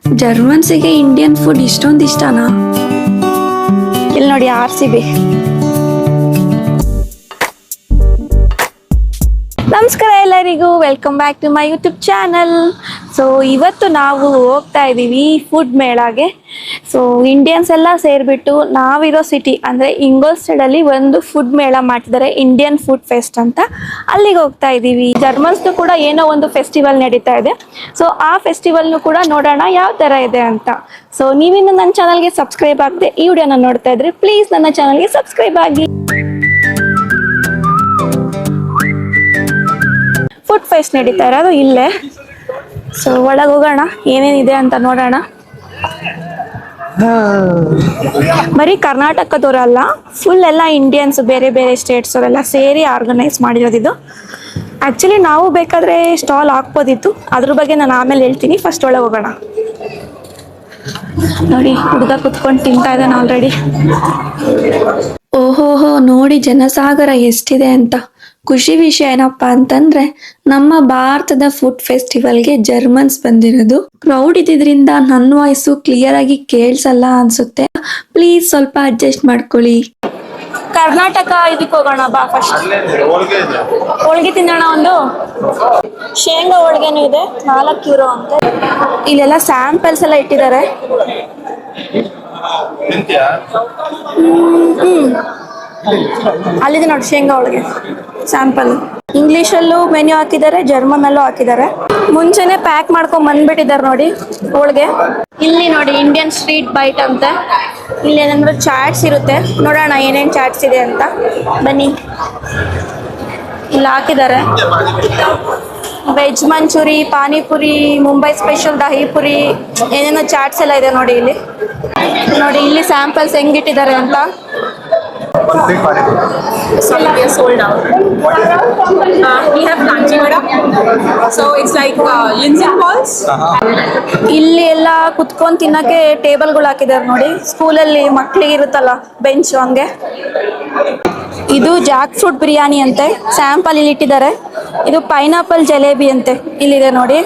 ಜರ್ಮನ್ಸಿಗೆ Indian food ಇಷ್ಟೊಂದು ಇಷ್ಟನಾ? ಇಲ್ಲಿ ನೋಡಿ RCB. ನಮಸ್ಕಾರ ಎಲ್ಲರಿಗೂ, welcome back to my YouTube channel. So ಇವತ್ತು ನಾವು ಹೋಗ್ತಾ ಇದ್ದೀವಿ ಫುಡ್ ಮೇಳಾಗೆ. ಸೊ ಇಂಡಿಯನ್ಸ್ ಎಲ್ಲ ಸೇರಿಬಿಟ್ಟು ನಾವಿರೋ ಸಿಟಿ ಅಂದರೆ ಇಂಗೋಲ್ಸ್ಟೆಡಲ್ಲಿ ಒಂದು ಫುಡ್ ಮೇಳ ಮಾಡ್ತಿದ್ದಾರೆ, ಇಂಡಿಯನ್ ಫುಡ್ ಫೆಸ್ಟ್ ಅಂತ. ಅಲ್ಲಿಗೆ ಹೋಗ್ತಾ ಇದ್ದೀವಿ. ಜರ್ಮನ್ಸ್ದು ಕೂಡ ಏನೋ ಒಂದು ಫೆಸ್ಟಿವಲ್ ನಡೀತಾ ಇದೆ. ಸೊ ಆ ಫೆಸ್ಟಿವಲ್ನು ಕೂಡ ನೋಡೋಣ ಯಾವ ಥರ ಇದೆ ಅಂತ. ಸೊ ನೀವಿನ್ನು ನನ್ನ ಚಾನಲ್ಗೆ ಸಬ್ಸ್ಕ್ರೈಬ್ ಆಗದೆ ಈ ವಿಡಿಯೋನ ನೋಡ್ತಾ ಇದ್ರೆ ಪ್ಲೀಸ್ ನನ್ನ ಚಾನಲ್ಗೆ ಸಬ್ಸ್ಕ್ರೈಬ್ ಆಗಿ. ಫುಡ್ ಫೆಸ್ಟ್ ನಡೀತಾ ಇರೋದು ಇಲ್ಲೇ. ಸೊ ಒಳಗೆ ಹೋಗೋಣ, ಏನೇನಿದೆ ಅಂತ ನೋಡೋಣ. ಬರೀ ಕರ್ನಾಟಕದವರಲ್ಲ, ಫುಲ್ ಎಲ್ಲ ಇಂಡಿಯನ್ಸ್, ಬೇರೆ ಬೇರೆ ಸ್ಟೇಟ್ಸ್ ಅವರೆಲ್ಲ ಸೇರಿ ಆರ್ಗನೈಸ್ ಮಾಡಿರೋದು ಇದು. ಆ್ಯಕ್ಚುಲಿ ನಾವು ಬೇಕಾದರೆ ಸ್ಟಾಲ್ ಹಾಕ್ಬೋದಿತ್ತು, ಅದ್ರ ಬಗ್ಗೆ ನಾನು ಆಮೇಲೆ ಹೇಳ್ತೀನಿ. ಫಸ್ಟ್ ಒಳಗೆ ಹೋಗೋಣ. ನೋಡಿ, ಹುಡುಗ ಕುತ್ಕೊಂಡು ತಿಂತಾ ಇದ್ದಾನೆ ಆಲ್ರೆಡಿ. ಓಹೋಹೋ, ನೋಡಿ ಜನಸಾಗರ ಎಷ್ಟಿದೆ ಅಂತ. ಖುಷಿ ವಿಷಯ ಏನಪ್ಪ ಅಂತಂದ್ರೆ, ನಮ್ಮ ಭಾರತದ ಫುಡ್ ಫೆಸ್ಟಿವಲ್ಗೆ ಜರ್ಮನ್ಸ್ ಬಂದಿರೋದು. ಕ್ರೌಡ್ ಇದ್ದಿದ್ರಿಂದ ನನ್ನ ವಾಯ್ಸು ಕ್ಲಿಯರ್ ಆಗಿ ಕೇಳಿಸಲ್ಲ ಅನ್ಸುತ್ತೆ. ಪ್ಲೀಸ್ ಸ್ವಲ್ಪ ಅಡ್ಜಸ್ಟ್ ಮಾಡ್ಕೊಳ್ಳಿ. ಕರ್ನಾಟಕ ಇದಕ್ಕೆ ಹೋಗೋಣ ಬಾ. ಫಸ್ಟ್ ಹೋಳಿಗೆ ತಿನ್ನೋಣ. ಒಂದು ಶೇಂಗಾ ಹೋಳಿಗೆನೂ ಇದೆ, €4 ಅಂತ. ಇಲ್ಲೆಲ್ಲ ಸ್ಯಾಂಪಲ್ಸ್ ಎಲ್ಲ ಇಟ್ಟಿದ್ದಾರೆ. ಅಲ್ಲಿದೆ ನೋಡಿ ಶೇಂಗಾ ಹೋಳಿಗೆ ಸ್ಯಾಂಪಲ್. ಇಂಗ್ಲೀಷಲ್ಲೂ ಮೆನ್ಯೂ ಹಾಕಿದ್ದಾರೆ, ಜರ್ಮನಲ್ಲೂ ಹಾಕಿದ್ದಾರೆ. ಮುಂಚೆನೆ ಪ್ಯಾಕ್ ಮಾಡ್ಕೊಂಡ್ ಬಂದ್ಬಿಟ್ಟಿದ್ದಾರೆ ನೋಡಿ ಹೋಳಿಗೆ. ಇಲ್ಲಿ ನೋಡಿ ಇಂಡಿಯನ್ ಸ್ಟ್ರೀಟ್ ಬೈಟ್ ಅಂತ. ಇಲ್ಲಿ ಏನಾದ್ರು ಚಾಟ್ಸ್ ಇರುತ್ತೆ, ನೋಡೋಣ ಏನೇನು ಚಾಟ್ಸ್ ಇದೆ ಅಂತ. ಬನ್ನಿ, ಇಲ್ಲಿ ಹಾಕಿದ್ದಾರೆ ವೆಜ್ ಮಂಚೂರಿ, ಪಾನಿಪುರಿ, ಮುಂಬೈ ಸ್ಪೆಷಲ್ ದಹಿಪುರಿ, ಏನೇನೋ ಚಾಟ್ಸ್ ಎಲ್ಲ ಇದೆ ನೋಡಿ ಇಲ್ಲಿ. ನೋಡಿ ಇಲ್ಲಿ ಸ್ಯಾಂಪಲ್ಸ್ ಹೆಂಗಿಟ್ಟಿದ್ದಾರೆ ಅಂತ. So we are sold out. We have kanchi vada. So it's like linsen balls. ಇಲ್ಲಿ ಎಲ್ಲ ಕುತ್ಕೊಂಡು ತಿನ್ನಕ್ಕೆ ಟೇಬಲ್ಗಳು ಹಾಕಿದ್ದಾರೆ ನೋಡಿ. ಸ್ಕೂಲಲ್ಲಿ ಮಕ್ಳಿಗೆ ಇರುತ್ತಲ್ಲ ಬೆಂಚ್, ಹಂಗೆ. ಇದು ಜಾಕ್ ಫ್ರೂಟ್ ಬಿರಿಯಾನಿ ಅಂತೆ, ಸ್ಯಾಂಪಲ್ ಇಲ್ಲಿ ಇಟ್ಟಿದ್ದಾರೆ. ಇದು ಪೈನಾಪಲ್ ಜಲೇಬಿ ಅಂತೆ, ಇಲ್ಲಿದೆ ನೋಡಿ.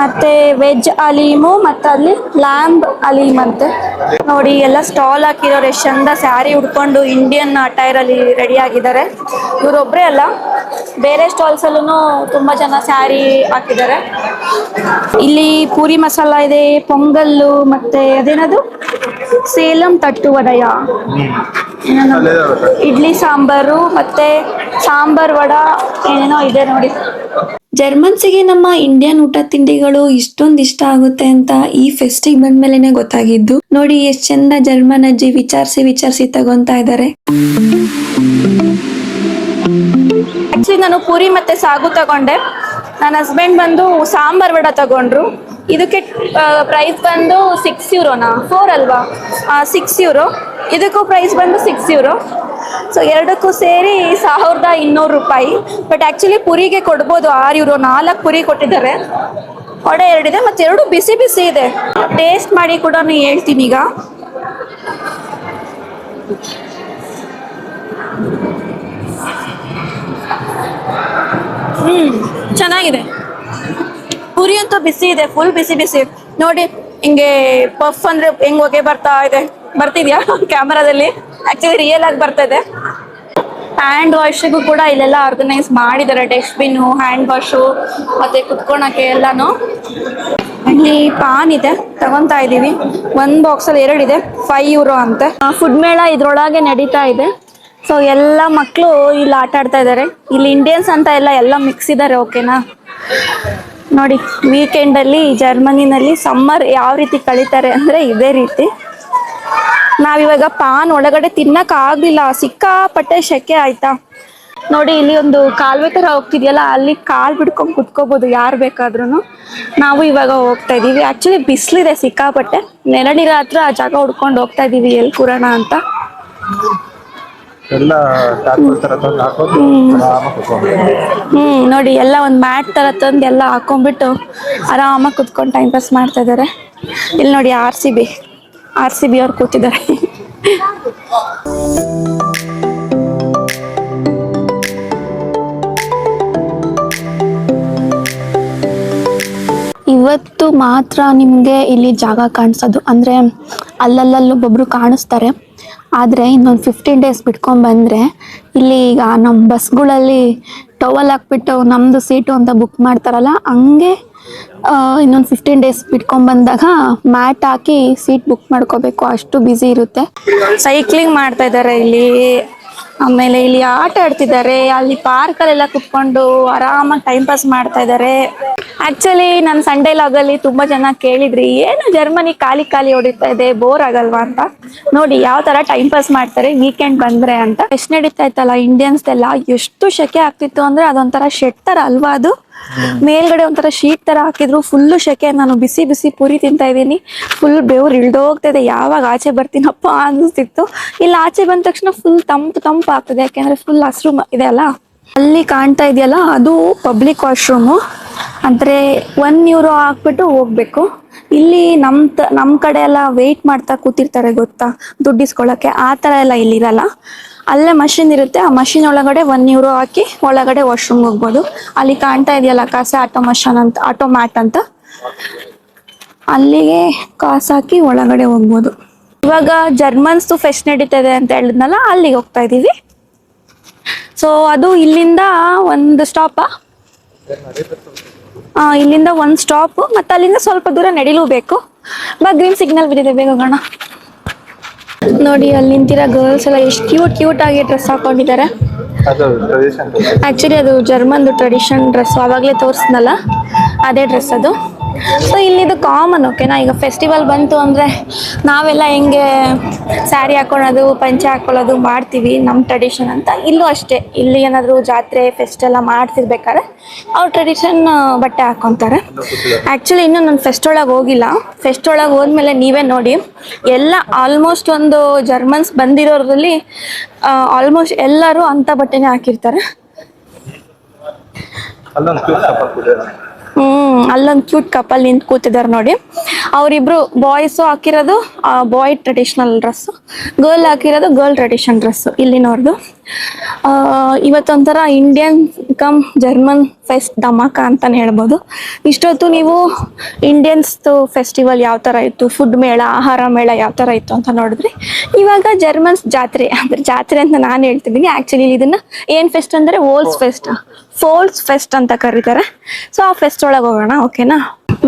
ಮತ್ತೆ ವೆಜ್ ಅಲೀಮು, ಮತ್ತೆ ಅಲ್ಲಿ ಲ್ಯಾಂಬ್ ಅಲೀಮ್ ಅಂತೆ. ನೋಡಿ ಎಲ್ಲ ಸ್ಟಾಲ್ ಹಾಕಿರೋರು ಎಷ್ಟು ಚಂದ ಸ್ಯಾರಿ ಉಡ್ಕೊಂಡು ಇಂಡಿಯನ್ ಅಟೈರ್ ಅಲ್ಲಿ ರೆಡಿ ಆಗಿದ್ದಾರೆ. ಇವರೊಬ್ಬರೇ ಅಲ್ಲ, ಬೇರೆ ಸ್ಟಾಲ್ಸ್ ಅಲ್ಲೂ ತುಂಬಾ ಜನ ಸ್ಯಾರಿ ಹಾಕಿದ್ದಾರೆ. ಇಲ್ಲಿ ಪೂರಿ ಮಸಾಲ ಇದೆ, ಪೊಂಗಲ್ಲು, ಮತ್ತೆ ಅದೇನದು ಸೇಲಂ ತಟ್ಟು ವಡೆಯ, ಇಡ್ಲಿ ಸಾಂಬಾರು, ಮತ್ತೆ ಸಾಂಬಾರ್ ವಡ, ಏನೇನೋ ಇದೆ ನೋಡಿ. ಜರ್ಮನ್ಸಿಗೆ ನಮ್ಮ ಇಂಡಿಯನ್ ಊಟ ತಿಂಡಿಗಳು ಇಷ್ಟೊಂದು ಇಷ್ಟ ಆಗುತ್ತೆ ಅಂತ ಈ ಫೆಸ್ಟಿಗೆ ಬಂದ್ಮೇಲೆನೆ ಗೊತ್ತಾಗಿದ್ದು. ನೋಡಿ ಎಷ್ಟ್ ಚಂದ ಜರ್ಮನ್ ಅಜ್ಜಿ ವಿಚಾರಿಸಿ ತಗೊಂತಾ ಇದ್ದಾರೆ. ಆಕ್ಚುಲಿ ನಾನು ಪೂರಿ ಮತ್ತೆ ಸಾಗು ತಗೊಂಡೆ. ನನ್ನ ಹಸ್ಬೆಂಡ್ ಬಂದು ಸಾಂಬಾರ್ ವಡ ತಗೊಂಡ್ರು. ಇದಕ್ಕೆ ಪ್ರೈಸ್ ಬಂದು €6, 4 ಅಲ್ವಾ, €6. ಇದಕ್ಕೂ ಪ್ರೈಸ್ ಬಂದು €6. ಸೊ ಎರಡಕ್ಕೂ ಸೇರಿ ₹1,200. ಬಟ್ ಆ್ಯಕ್ಚುಲಿ ಪುರಿಗೆ ಕೊಡ್ಬೋದು €6. 4 ಪುರಿ ಕೊಟ್ಟಿದ್ದಾರೆ. ವಡೆ 2 ಇದೆ, ಮತ್ತು 2 ಬಿಸಿ ಬಿಸಿ ಇದೆ. ಟೇಸ್ಟ್ ಮಾಡಿ ಕೂಡ ಹೇಳ್ತೀನಿ ಈಗ. ಚೆನ್ನಾಗಿದೆ. ಪುರಿ ಅಂತೂ ಬಿಸಿ ಇದೆ, ಫುಲ್ ಬಿಸಿ ಬಿಸಿ. ನೋಡಿ ಹಿಂಗೆ ಪಫ್ ಅಂದ್ರೆ ಹೆಂಗ್ ಹೊಗೆ ಬರ್ತಿದ್ಯಾ ಕ್ಯಾಮರಾದಲ್ಲಿ. ಆಕ್ಚುಲಿ ರಿಯಲ್ ಆಗಿ ಬರ್ತಾ ಇದೆ. ಹ್ಯಾಂಡ್ ವಾಶ್ಗೂ ಕೂಡ ಇಲ್ಲೆಲ್ಲ ಆರ್ಗನೈಸ್ ಮಾಡಿದ್ದಾರೆ. ಡಸ್ಟ್ಬಿನ್ನು, ಹ್ಯಾಂಡ್ ವಾಶು, ಮತ್ತೆ ಕುತ್ಕೊಳಕ್ಕೆ ಎಲ್ಲಾನು. ಇಲ್ಲಿ ಪಾನ್ ಇದೆ, ತಗೊಂತಾ ಇದೀವಿ. ಒಂದು ಬಾಕ್ಸಲ್ಲಿ 2 ಇದೆ, €5 ಅಂತೆ. ಫುಡ್ ಮೇಳ ಇದ್ರೊಳಗೆ ನಡೀತಾ ಇದೆ. ಸೊ ಎಲ್ಲ ಮಕ್ಕಳು ಇಲ್ಲಿ ಆಟ ಆಡ್ತಾ ಇದ್ದಾರೆ. ಇಲ್ಲಿ ಇಂಡಿಯನ್ಸ್ ಅಂತ ಎಲ್ಲ ಮಿಕ್ಸ್ ಇದ್ದಾರೆ. ಓಕೆನಾ? ನೋಡಿ ವೀಕೆಂಡಲ್ಲಿ ಜರ್ಮನಿನಲ್ಲಿ ಸಮ್ಮರ್ ಯಾವ ರೀತಿ ಕಳೀತಾರೆ ಅಂದರೆ ಇದೇ ರೀತಿ. ನಾವಿವಾಗ ಪಾನ್ ಒಳಗಡೆ ತಿನ್ನಕ್ ಆಗ್ಲಿಲ್ಲ, ಸಿಕ್ಕಾಪಟ್ಟೆ ಶೆಕೆ ಆಯ್ತಾ. ನೋಡಿ ಇಲ್ಲಿ ಒಂದು ಕಾಲುವೆ ಥರ ಹೋಗ್ತಿದ್ಯಲ್ಲ, ಅಲ್ಲಿ ಕಾಲು ಬಿಡ್ಕೊಂಡು ಕುತ್ಕೋಬೋದು ಯಾರು ಬೇಕಾದ್ರೂ. ನಾವು ಇವಾಗ ಹೋಗ್ತಾ ಇದ್ದೀವಿ. ಆ್ಯಕ್ಚುಲಿ ಬಿಸಿಲಿದೆ ಸಿಕ್ಕಾಪಟ್ಟೆ. ನೆರಳಿರೋ ಹತ್ರ ಆ ಜಾಗ ಹುಡ್ಕೊಂಡು ಹೋಗ್ತಾ ಇದ್ದೀವಿ ಎಲ್ಲಿ ಕೂರೋಣ ಅಂತ. ನೋಡಿ ಎಲ್ಲ ಒಂದು ಮ್ಯಾಟ್ ತರ ತಂದು ಎಲ್ಲ ಹಾಕೊಂಡ್ಬಿಟ್ಟು ಆರಾಮಾಗಿ ಕುತ್ಕೊಂಡು ಟೈಮ್ ಪಾಸ್ ಮಾಡ್ತಾ ಇದ್ದಾರೆ. ಇಲ್ಲಿ ನೋಡಿ RCB ಅವ್ರು ಕೂತಿದ್ದಾರೆ. ಇವತ್ತು ಮಾತ್ರ ನಿಮಗೆ ಇಲ್ಲಿ ಜಾಗ ಕಾಣಿಸೋದು, ಅಂದರೆ ಅಲ್ಲಲ್ಲೊಬ್ಬೊಬ್ರು ಕಾಣಿಸ್ತಾರೆ. ಆದರೆ ಇನ್ನೊಂದು 15 ಡೇಸ್ ಬಿಟ್ಕೊಂಡು ಬಂದರೆ ಇಲ್ಲಿ ಈಗ ನಮ್ಮ ಬಸ್ಗಳಲ್ಲಿ ಟವಲ್ ಹಾಕ್ಬಿಟ್ಟು ನಮ್ಮದು ಸೀಟು ಅಂತ ಬುಕ್ ಮಾಡ್ತಾರಲ್ಲ, ಹಂಗೆ ಇನ್ನೊಂದು 15 ಡೇಸ್ ಬಿಟ್ಕೊಂಡ್ಬಂದಾಗ ಮ್ಯಾಟ್ ಹಾಕಿ ಸೀಟ್ ಬುಕ್ ಮಾಡ್ಕೋಬೇಕು, ಅಷ್ಟು ಬ್ಯುಸಿ ಇರುತ್ತೆ. ಸೈಕ್ಲಿಂಗ್ ಮಾಡ್ತಾ ಇದ್ದಾರೆ ಇಲ್ಲಿ, ಆಮೇಲೆ ಇಲ್ಲಿ ಆಟ ಆಡ್ತಿದ್ದಾರೆ, ಅಲ್ಲಿ ಪಾರ್ಕಲ್ಲೆಲ್ಲ ಕುತ್ಕೊಂಡು ಆರಾಮಾಗಿ ಟೈಮ್ ಪಾಸ್ ಮಾಡ್ತಾ ಇದ್ದಾರೆ. ಆ್ಯಕ್ಚುಲಿ ನಾನು ಸಂಡೇ ಲಾಗಲ್ಲಿ ತುಂಬ ಜನ ಕೇಳಿದ್ರಿ, ಏನು ಜರ್ಮನಿ ಖಾಲಿ ಖಾಲಿ ಹೊಡಿತಾ ಇದೆ, ಬೋರ್ ಆಗಲ್ವಾ ಅಂತ. ನೋಡಿ ಯಾವ ಥರ ಟೈಮ್ ಪಾಸ್ ಮಾಡ್ತಾರೆ ವೀಕೆಂಡ್ ಬಂದರೆ ಅಂತ. ಎಷ್ಟು ನಡೀತಾ ಇತ್ತಲ್ಲ ಇಂಡಿಯನ್ಸ್ದೆಲ್ಲ, ಎಷ್ಟು ಶೆಕೆ ಆಗ್ತಿತ್ತು ಅಂದರೆ ಅದೊಂಥರ ಶೆಡ್ ಥರ ಅಲ್ವಾ ಅದು, ಮೇಲ್ಗಡೆ ಒಂಥರ ಶೀಟ್ ಥರ ಹಾಕಿದ್ರು, ಫುಲ್ಲು ಶೆಕೆ. ನಾನು ಬಿಸಿ ಬಿಸಿ ಪೂರಿ ತಿಂತಾ ಇದ್ದೀನಿ, ಫುಲ್ ಬೆವ್ರು ಇಳ್ದೋಗ್ತಾ ಇದೆ, ಯಾವಾಗ ಆಚೆ ಬರ್ತೀನಪ್ಪ ಅನ್ನಿಸ್ತಿತ್ತು. ಇಲ್ಲಿ ಆಚೆ ಬಂದ ತಕ್ಷಣ ಫುಲ್ ತಂಪು ಆಗ್ತದೆ, ಯಾಕೆಂದರೆ ಫುಲ್ ಹಸ್ರು ಇದೆ ಅಲ್ಲ. ಅಲ್ಲಿ ಕಾಣ್ತಾ ಇದೆಯಲ್ಲ ಅದು ಪಬ್ಲಿಕ್ ವಾಶ್ರೂಮು, ಅಂದರೆ €1 ಹಾಕ್ಬಿಟ್ಟು ಹೋಗ್ಬೇಕು. ಇಲ್ಲಿ ನಮ್ಮ ಕಡೆ ಎಲ್ಲ ವೆಯ್ಟ್ ಮಾಡ್ತಾ ಕೂತಿರ್ತಾರೆ ಗೊತ್ತಾ, ದುಡ್ಡು ಇಸ್ಕೊಳ್ಳೋಕ್ಕೆ, ಆ ಥರ ಎಲ್ಲ ಇಲ್ಲಿರಲ್ಲ. ಅಲ್ಲೇ ಮಷಿನ್ ಇರುತ್ತೆ, ಆ ಮಷಿನ್ ಒಳಗಡೆ €1 ಹಾಕಿ ಒಳಗಡೆ ವಾಶ್ರೂಮ್ಗೆ ಹೋಗ್ಬೋದು. ಅಲ್ಲಿ ಕಾಣ್ತಾ ಇದೆಯಲ್ಲ ಕಾಸೆ ಆಟೋ ಮ್ಯಾಟ್ ಅಂತ, ಅಲ್ಲಿಗೆ ಕಾಸು ಹಾಕಿ ಒಳಗಡೆ ಹೋಗ್ಬೋದು. ಇವಾಗ ಜರ್ಮನ್ಸ್ದು ಫೆಸ್ಟ್ ನಡೀತಾ ಇದೆ ಅಂತ ಹೇಳಿದ್ನಲ್ಲ, ಅಲ್ಲಿಗೆ ಹೋಗ್ತಾ ಇದ್ದೀವಿ. ಸೊ ಅದು ಇಲ್ಲಿಂದ ಒಂದು ಸ್ಟಾಪ, ಇಲ್ಲಿಂದ ಒಂದು ಸ್ಟಾಪ್, ಮತ್ತು ಅಲ್ಲಿಂದ ಸ್ವಲ್ಪ ದೂರ ನಡಿಲೂಬೇಕು. ಗ್ರೀನ್ ಸಿಗ್ನಲ್ ಬಿದ್ದಿದೆ, ಬೇಗ ಹೋಗೋಣ. ನೋಡಿ ಅಲ್ಲಿ ನಿಂತಿರೋ ಗರ್ಲ್ಸ್ ಎಲ್ಲ ಎಷ್ಟು ಕ್ಯೂಟ್ ಆಗಿ ಡ್ರೆಸ್ ಹಾಕೊಂಡಿದ್ದಾರೆ. ಆ್ಯಕ್ಚುಲಿ ಅದು ಜರ್ಮನ್ದು ಟ್ರೆಡಿಷನ್ ಡ್ರೆಸ್, ಆವಾಗಲೇ ತೋರಿಸ್ನಲ್ಲ ಅದೇ ಡ್ರೆಸ್ ಅದು. ಸೊ ಇಲ್ಲಿದು ಕಾಮನ್, ಓಕೆನಾ. ಈಗ ಫೆಸ್ಟಿವಲ್ ಬಂತು ಅಂದರೆ ನಾವೆಲ್ಲ ಹೆಂಗೆ ಸ್ಯಾರಿ ಹಾಕೊಳ್ಳೋದು, ಪಂಚೆ ಹಾಕೊಳ್ಳೋದು ಮಾಡ್ತೀವಿ, ನಮ್ಮ ಟ್ರೆಡಿಷನ್ ಅಂತ. ಇಲ್ಲೂ ಅಷ್ಟೇ, ಇಲ್ಲಿ ಏನಾದರೂ ಜಾತ್ರೆ ಫೆಸ್ಟ್ ಎಲ್ಲ ಮಾಡ್ತಿರ್ಬೇಕಾದ್ರೆ ಅವ್ರ ಟ್ರೆಡಿಷನ್ ಬಟ್ಟೆ ಹಾಕ್ಕೊತಾರೆ. ಆ್ಯಕ್ಚುಲಿ ಇನ್ನೂ ನಾನು ಫೆಸ್ಟ್ ಒಳಗೆ ಹೋಗಿಲ್ಲ. ಫೆಸ್ಟ್ ಒಳಗೆ ಹೋದ್ಮೇಲೆ ನೀವೇ ನೋಡಿ, ಎಲ್ಲ ಆಲ್ಮೋಸ್ಟ್ ಒಂದು ಜರ್ಮನ್ಸ್ ಬಂದಿರೋದ್ರಲ್ಲಿ ಆಲ್ಮೋಸ್ಟ್ ಎಲ್ಲರೂ ಅಂಥ ಬಟ್ಟೆನೇ ಹಾಕಿರ್ತಾರೆ. ಅಲ್ಲೊಂದು ಕ್ಯೂಟ್ ಕಪಲ್ ನಿಂತು ಕೂತಿದ್ದಾರೆ ನೋಡಿ. ಅವರಿಬ್ರು ಬಾಯ್ಸು ಹಾಕಿರೋದು ಬಾಯ್ ಟ್ರೆಡಿಷ್ನಲ್ ಡ್ರೆಸ್ಸು, ಗರ್ಲ್ ಹಾಕಿರೋದು ಗರ್ಲ್ ಟ್ರೆಡಿಷನ್ ಡ್ರೆಸ್ಸು ಇಲ್ಲಿನವ್ರದ್ದು. ಇವತ್ತೊಂಥರ ಇಂಡಿಯನ್ ಕಮ್ ಜರ್ಮನ್ ಫೆಸ್ಟ್ ಧಮಾಕ ಅಂತಲೇ ಹೇಳ್ಬೋದು. ಇಷ್ಟೊತ್ತು ನೀವು ಇಂಡಿಯನ್ಸ್ದು ಫೆಸ್ಟಿವಲ್ ಯಾವ ಥರ ಇತ್ತು, ಫುಡ್ ಮೇಳ, ಆಹಾರ ಮೇಳ ಯಾವ ಥರ ಇತ್ತು ಅಂತ ನೋಡಿದ್ರಿ. ಇವಾಗ ಜರ್ಮನ್ಸ್ ಜಾತ್ರೆ, ಅಂದರೆ ಜಾತ್ರೆ ಅಂತ ನಾನು ಹೇಳ್ತಿದ್ದೀನಿ. ಆ್ಯಕ್ಚುಲಿ ಇದನ್ನು ಏನು ಫೆಸ್ಟ್ ಅಂದರೆ ಫೋಲ್ಸ್ ಫೆಸ್ಟ್ ಅಂತ ಕರೀತಾರೆ. ಸೊ ಆ ಫೆಸ್ಟ್ ಒಳಗೆ ಹೋಗೋಣ, ಓಕೆನಾ.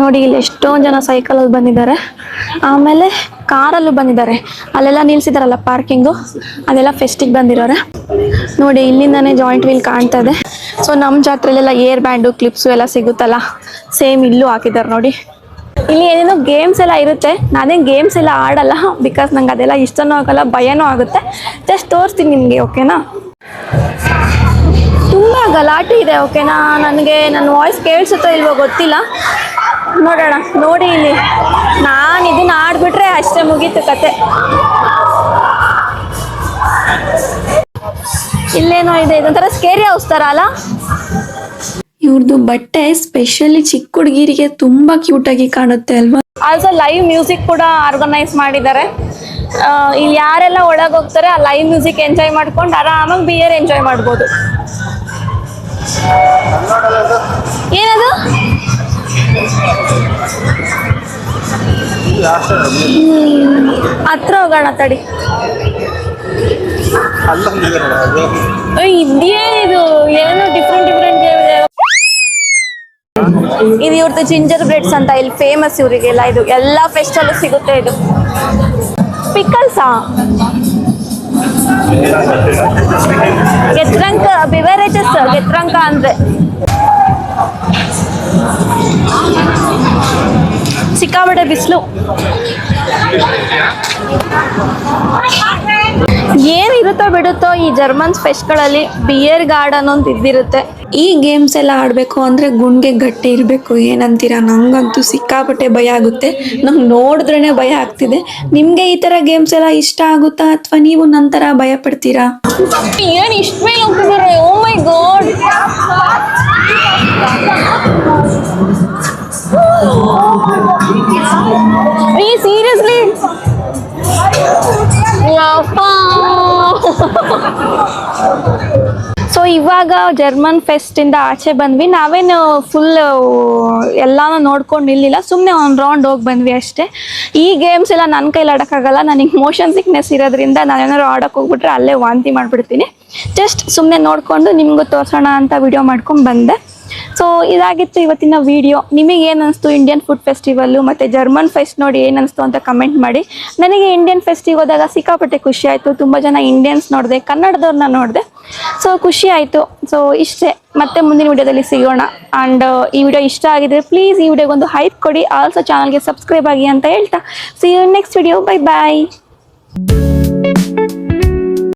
ನೋಡಿ ಇಲ್ಲಿ ಎಷ್ಟೊಂದು ಜನ ಸೈಕಲಲ್ಲಿ ಬಂದಿದ್ದಾರೆ, ಆಮೇಲೆ ಕಾರಲ್ಲೂ ಬಂದಿದ್ದಾರೆ. ಅಲ್ಲೆಲ್ಲ ನಿಲ್ಸಿದಾರಲ್ಲ ಪಾರ್ಕಿಂಗು, ಅದೆಲ್ಲ ಫೆಸ್ಟಿಗೆ ಬಂದಿರೋರೆ. ನೋಡಿ ಇಲ್ಲಿಂದಾನೇ ಜಾಯಿಂಟ್ ವೀಲ್ ಕಾಣ್ತಾ ಇದೆ. ಸೊ ನಮ್ಮ ಜಾತ್ರೆಲೆಲ್ಲ ಏರ್ ಬ್ಯಾಂಡು, ಕ್ಲಿಪ್ಸು ಎಲ್ಲ ಸಿಗುತ್ತಲ್ಲ, ಸೇಮ್ ಇಲ್ಲೂ ಹಾಕಿದ್ದಾರೆ ನೋಡಿ. ಇಲ್ಲಿ ಏನೇನೋ ಗೇಮ್ಸ್ ಎಲ್ಲ ಇರುತ್ತೆ. ನಾನೇನು ಗೇಮ್ಸ್ ಎಲ್ಲ ಆಡಲ್ಲ, ಬಿಕಾಸ್ ನಂಗೆ ಅದೆಲ್ಲ ಇಷ್ಟನೂ ಆಗಲ್ಲ, ಭಯನೂ ಆಗುತ್ತೆ. ಜಸ್ಟ್ ತೋರಿಸ್ತೀನಿ ನಿಮಗೆ, ಓಕೆನಾ. ತುಂಬ ಗಲಾಟೆ ಇದೆ, ಓಕೆನಾ. ನನಗೆ ನನ್ನ ವಾಯ್ಸ್ ಕೇಳಿಸುತ್ತೋ ಇಲ್ವೋ ಗೊತ್ತಿಲ್ಲ, ನೋಡೋಣ. ನೋಡಿ ಇಲ್ಲಿ ನಾನು ಇದನ್ನ ಆಡ್ಬಿಟ್ರೆ ಅಷ್ಟೇ, ಮುಗೀತು ಕತೆ. ಇಲ್ಲೇನೋ ಇದೆ, ಇದೊಂಥರ ಸ್ಕೇರಿ ಹೌಸ್ ಥರ ಅಲ್ಲ. ಇವ್ರದ್ದು ಬಟ್ಟೆ ಸ್ಪೆಷಲಿ ಚಿಕ್ಕ ಹುಡುಗಿರಿಗೆ ತುಂಬ ಕ್ಯೂಟಾಗಿ ಕಾಣುತ್ತೆ ಅಲ್ವಾ. ಆಲ್ಸೋ ಲೈವ್ ಮ್ಯೂಸಿಕ್ ಕೂಡ ಆರ್ಗನೈಸ್ ಮಾಡಿದ್ದಾರೆ. ಇಲ್ಲಿ ಯಾರೆಲ್ಲ ಒಳಗೆ ಹೋಗ್ತಾರೆ ಆ ಲೈವ್ ಮ್ಯೂಸಿಕ್ ಎಂಜಾಯ್ ಮಾಡ್ಕೊಂಡು ಆರಾಮಾಗಿ ಬಿಯರ್ ಎಂಜಾಯ್ ಮಾಡ್ಬೋದು. ಏನದು ಹತ್ರ ಹೋಗೋಣ ತಡಿ. ಇದೇನಿದು, ಏನು ಡಿಫ್ರೆಂಟ್ ಇದು ಇವ್ರದ್ದು ಜಿಂಜರ್ ಬ್ರೆಡ್ಸ್ ಅಂತ ಇಲ್ಲಿ ಫೇಮಸ್ ಇವರಿಗೆಲ್ಲ. ಇದು ಎಲ್ಲ ಫೆಸ್ಟಲ್ಲೂ ಸಿಗುತ್ತೆ. ಇದು ಪಿಕಲ್ಸಾ, ಗೆತ್ರಂಕ ಬಿವರೇಜಸ್, ಗೆತ್ರಂಕ ಅಂದ್ರೆ ಸಿಕ್ಕಾಬಟ್ಟೆ ಬಿಸಿಲು. ಏನಿರುತ್ತೋ ಬಿಡುತ್ತೋ ಈ ಜರ್ಮನ್ಸ್ ಫೆಸ್ಟ್ಗಳಲ್ಲಿ ಬಿಯರ್ ಗಾರ್ಡನ್ ಅಂತ ಇದ್ದಿರುತ್ತೆ. ಈ ಗೇಮ್ಸ್ ಎಲ್ಲ ಆಡಬೇಕು ಅಂದರೆ ಗುಂಡ್ಗೆ ಗಟ್ಟಿ ಇರಬೇಕು. ಏನಂತೀರಾ? ನಂಗಂತೂ ಸಿಕ್ಕಾಪಟ್ಟೆ ಭಯ ಆಗುತ್ತೆ, ನಂಗೆ ನೋಡಿದ್ರೇ ಭಯ ಆಗ್ತಿದೆ. ನಿಮಗೆ ಈ ಥರ ಗೇಮ್ಸ್ ಎಲ್ಲ ಇಷ್ಟ ಆಗುತ್ತಾ, ಅಥವಾ ನೀವು ನಂತರ ಭಯ ಪಡ್ತೀರಾ? ಏನು ಇಷ್ಟ ಮೇಲೆ ಹೋಗ್ತಿದ್ದಾರೆ? ಓ ಮೈ ಗಾಡ್, ಸೀರಿಯಸ್ಲಿ ಸೊ ಇವಾಗ ಜರ್ಮನ್ ಫೆಸ್ಟಿಂದ ಆಚೆ ಬಂದ್ವಿ. ನಾವೇನು ಫುಲ್ ಎಲ್ಲಾನು ನೋಡ್ಕೊಂಡು ನಿಲ್ಲಿಲ್ಲ, ಸುಮ್ಮನೆ ಒಂದು ರೌಂಡ್ ಹೋಗಿ ಬಂದ್ವಿ ಅಷ್ಟೇ. ಈ ಗೇಮ್ಸ್ ಎಲ್ಲ ನನ್ನ ಕೈಲಿ ಆಡೋಕ್ಕಾಗಲ್ಲ, ನನಗೆ ಮೋಷನ್ ಸಿಕ್ನೆಸ್ ಇರೋದ್ರಿಂದ ನಾನೇನಾದ್ರು ಆಡೋಕೆ ಹೋಗ್ಬಿಟ್ರೆ ಅಲ್ಲೇ ವಾಂತಿ ಮಾಡಿಬಿಡ್ತೀನಿ. ಜಸ್ಟ್ ಸುಮ್ಮನೆ ನೋಡಿಕೊಂಡು ನಿಮಗೂ ತೋರಿಸೋಣ ಅಂತ ವಿಡಿಯೋ ಮಾಡ್ಕೊಂಡು ಬಂದೆ. ಸೊ ಇದಾಗಿತ್ತು ಇವತ್ತಿನ ವಿಡಿಯೋ. ನಿಮಗೆ ಏನು ಅನಿಸ್ತು ಇಂಡಿಯನ್ ಫುಡ್ ಫೆಸ್ಟಿವಲ್ಲು ಮತ್ತು ಜರ್ಮನ್ ಫೆಸ್ಟ್ ನೋಡಿ ಏನು ಅನಿಸ್ತು ಅಂತ ಕಮೆಂಟ್ ಮಾಡಿ. ನನಗೆ ಇಂಡಿಯನ್ ಫೆಸ್ಟಿಗೆ ಹೋದಾಗ ಸಿಕ್ಕಾಪಟ್ಟೆ ಖುಷಿ ಆಯಿತು. ತುಂಬ ಜನ ಇಂಡಿಯನ್ಸ್ ನೋಡಿದೆ, ಕನ್ನಡದವ್ರನ್ನ ನೋಡಿದೆ. ಸೊ ಖುಷಿ ಆಯಿತು. ಸೊ ಇಷ್ಟೇ, ಮತ್ತೆ ಮುಂದಿನ ವಿಡಿಯೋದಲ್ಲಿ ಸಿಗೋಣ. ಆ್ಯಂಡ್ ಈ ವಿಡಿಯೋ ಇಷ್ಟ ಆಗಿದ್ರೆ ಪ್ಲೀಸ್ ಈ ವಿಡಿಯೋಗೊಂದು ಹೈಪ್ ಕೊಡಿ. ಆಲ್ಸೋ ಚಾನಲ್ಗೆ ಸಬ್ಸ್ಕ್ರೈಬ್ ಆಗಿ ಅಂತ ಹೇಳ್ತಾ see you next video. Bye bye.